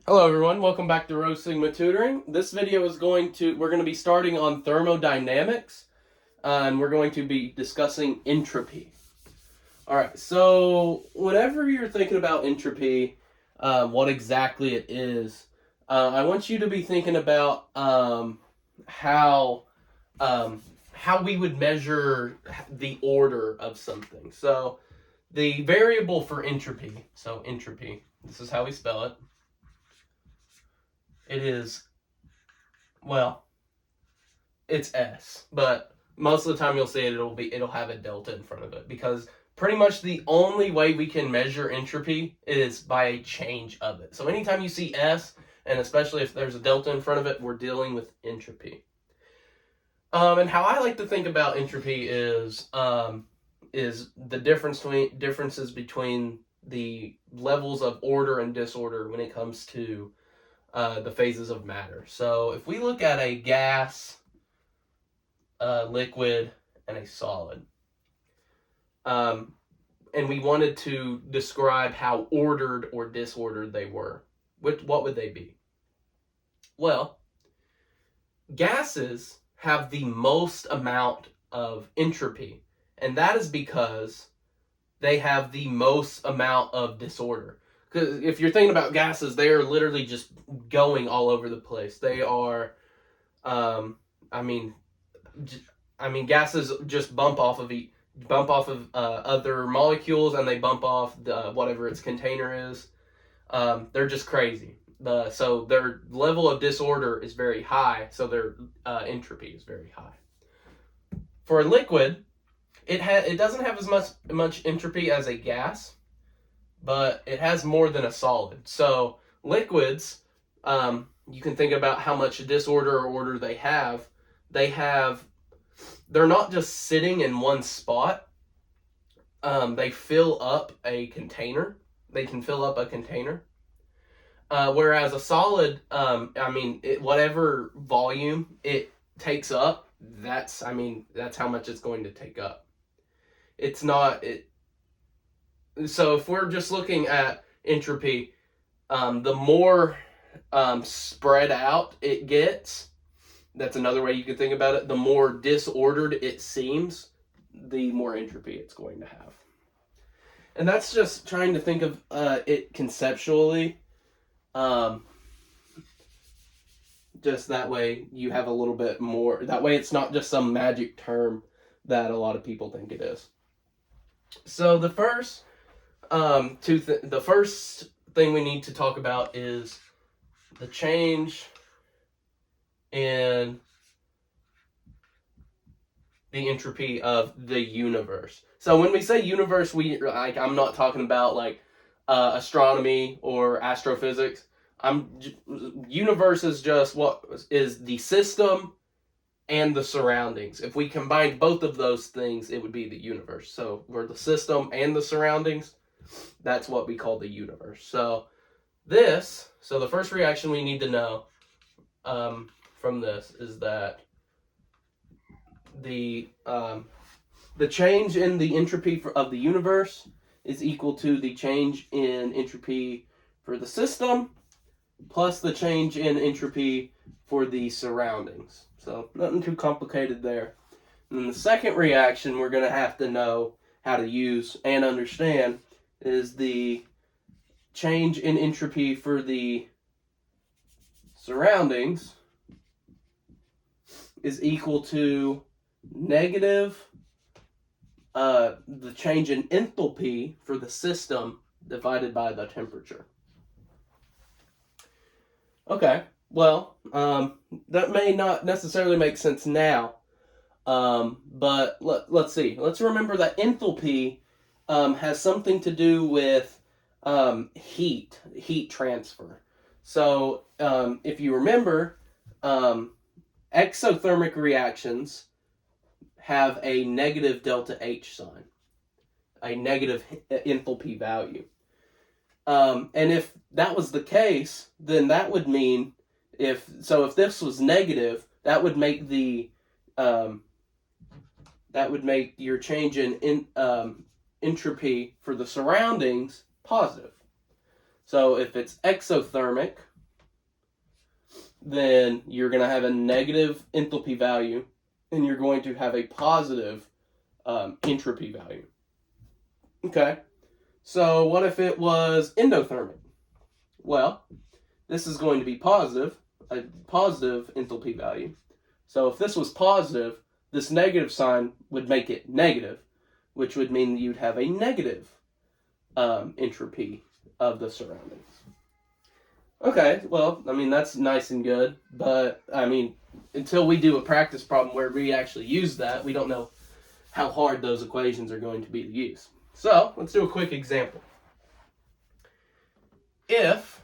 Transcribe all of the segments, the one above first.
Hello everyone, welcome back to Rho Sigma Tutoring. This video is we're going to be starting on thermodynamics, and we're going to be discussing entropy. Alright, so whenever you're thinking about entropy, what exactly it is, I want you to be thinking about how we would measure the order of something. So the variable for entropy, this is how we spell it. It is, well, it's S, but most of the time you'll see it, it'll have a delta in front of it, because pretty much the only way we can measure entropy is by a change of it. So anytime you see S, and especially if there's a delta in front of it, we're dealing with entropy. And how I like to think about entropy is the differences between the levels of order and disorder when it comes to the phases of matter. So if we look at a gas, liquid, and a solid, and we wanted to describe how ordered or disordered they were, what would they be? Well, gases have the most amount of entropy, and that is because they have the most amount of disorder. Because if you're thinking about gases, they are literally just going all over the place. They are, gases just bump off of other molecules, and they bump off whatever its container is. They're just crazy. So their level of disorder is very high, so their entropy is very high. For a liquid, it doesn't have as much entropy as a gas, but it has more than a solid. So liquids, you can think about how much disorder or order they have. They're not just sitting in one spot. They fill up a container. They can fill up a container. Whereas a solid, whatever volume it takes up, that's how much it's going to take up. It's not it. So if we're just looking at entropy, the more spread out it gets, that's another way you could think about it. The more disordered it seems, the more entropy it's going to have. And that's just trying to think of it conceptually. Just that way you have a little bit more. That way it's not just some magic term that a lot of people think it is. So the first the first thing we need to talk about is the change in the entropy of the universe. So when we say universe, I'm not talking about astronomy or astrophysics. Universe is just what is the system and the surroundings. If we combined both of those things, it would be the universe. So we're the system and the surroundings. That's what we call the universe. So the first reaction we need to know from this is that the change in the entropy of the universe is equal to the change in entropy for the system plus the change in entropy for the surroundings. So nothing too complicated there. And then the second reaction we're going to have to know how to use and understand is the change in entropy for the surroundings is equal to negative the change in enthalpy for the system divided by the temperature. Okay, well, that may not necessarily make sense now, but let's see. Let's remember that enthalpy has something to do with heat transfer. So if you remember, exothermic reactions have a negative delta H sign, a negative enthalpy value. And if that was the case, then that would mean if this was negative, that would make your change in entropy for the surroundings positive. So if it's exothermic, then you're going to have a negative enthalpy value, and you're going to have a positive entropy value. Okay, so what if it was endothermic? Well, this is going to be positive, a positive enthalpy value. So if this was positive, this negative sign would make it negative, which would mean you'd have a negative entropy of the surroundings. Okay, well, I mean, that's nice and good, but, I mean, until we do a practice problem where we actually use that, we don't know how hard those equations are going to be to use. So, let's do a quick example. If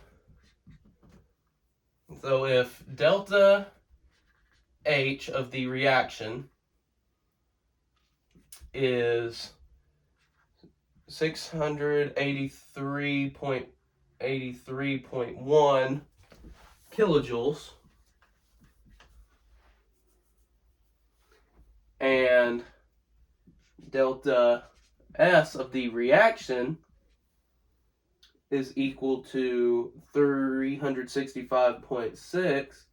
delta H of the reaction is 683.83.1 kilojoules, and delta S of the reaction is equal to 365.6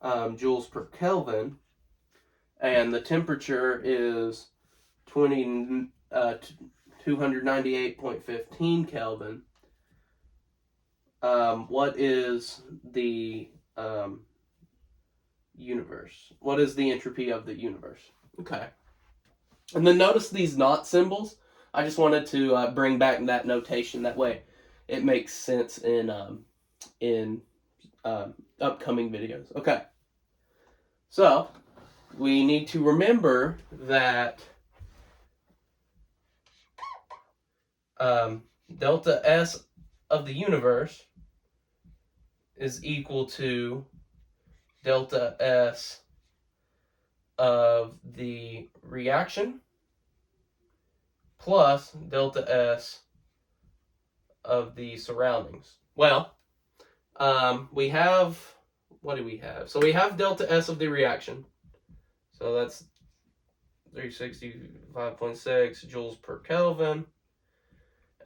joules per Kelvin, and the temperature is 298.15 Kelvin. What is the universe? What is the entropy of the universe? Okay. And then notice these not symbols. I just wanted to bring back that notation. That way it makes sense in upcoming videos. Okay. So we need to remember that delta S of the universe is equal to delta S of the reaction plus delta S of the surroundings. Well, we have, what do we have? So we have delta S of the reaction. So that's 365.6 joules per Kelvin.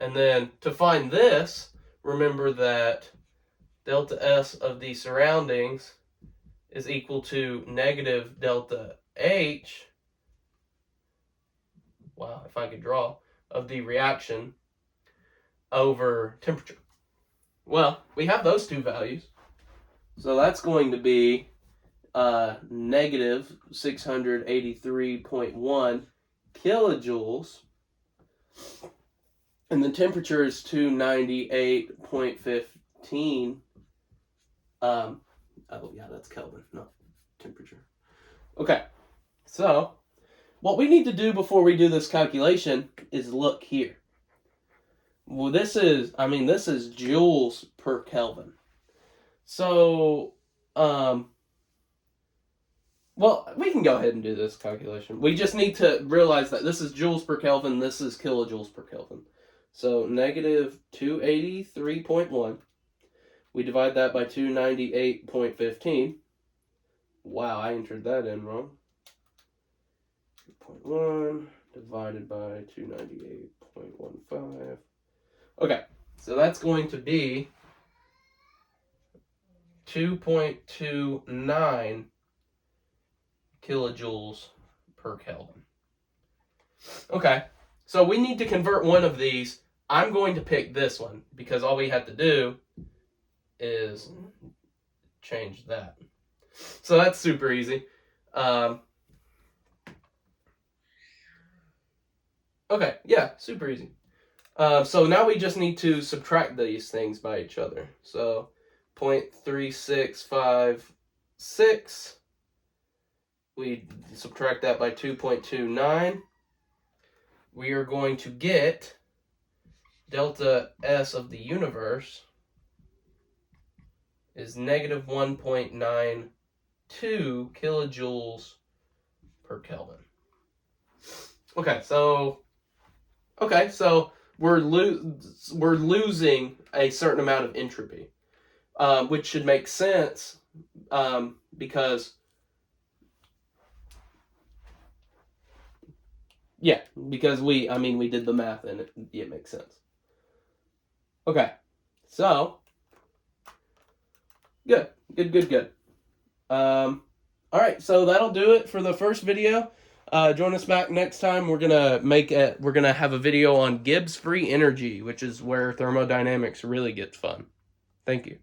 And then to find this, remember that delta S of the surroundings is equal to negative delta H, wow, if I could draw, of the reaction over temperature. Well, we have those two values. So that's going to be negative 683.1 kilojoules. And the temperature is 298.15. Oh, yeah, that's Kelvin, not temperature. Okay, so what we need to do before we do this calculation is look here. Well, this is joules per Kelvin. So, well, we can go ahead and do this calculation. We just need to realize that this is joules per Kelvin, this is kilojoules per Kelvin. So, negative 283.1. We divide that by 298.15. Wow, I entered that in wrong. 2.1 divided by 298.15. Okay, so that's going to be 2.29 kilojoules per Kelvin. Okay, so we need to convert one of these. I'm going to pick this one because all we have to do is change that. So that's super easy. Okay, yeah, super easy. So now we just need to subtract these things by each other. So 0.3656, we subtract that by 2.29. We are going to get delta S of the universe is negative 1.92 kilojoules per Kelvin. Okay, so we're losing a certain amount of entropy, which should make sense because we did the math and it makes sense. Okay, so good. All right, so that'll do it for the first video. Join us back next time. We're gonna have a video on Gibbs free energy, which is where thermodynamics really gets fun. Thank you.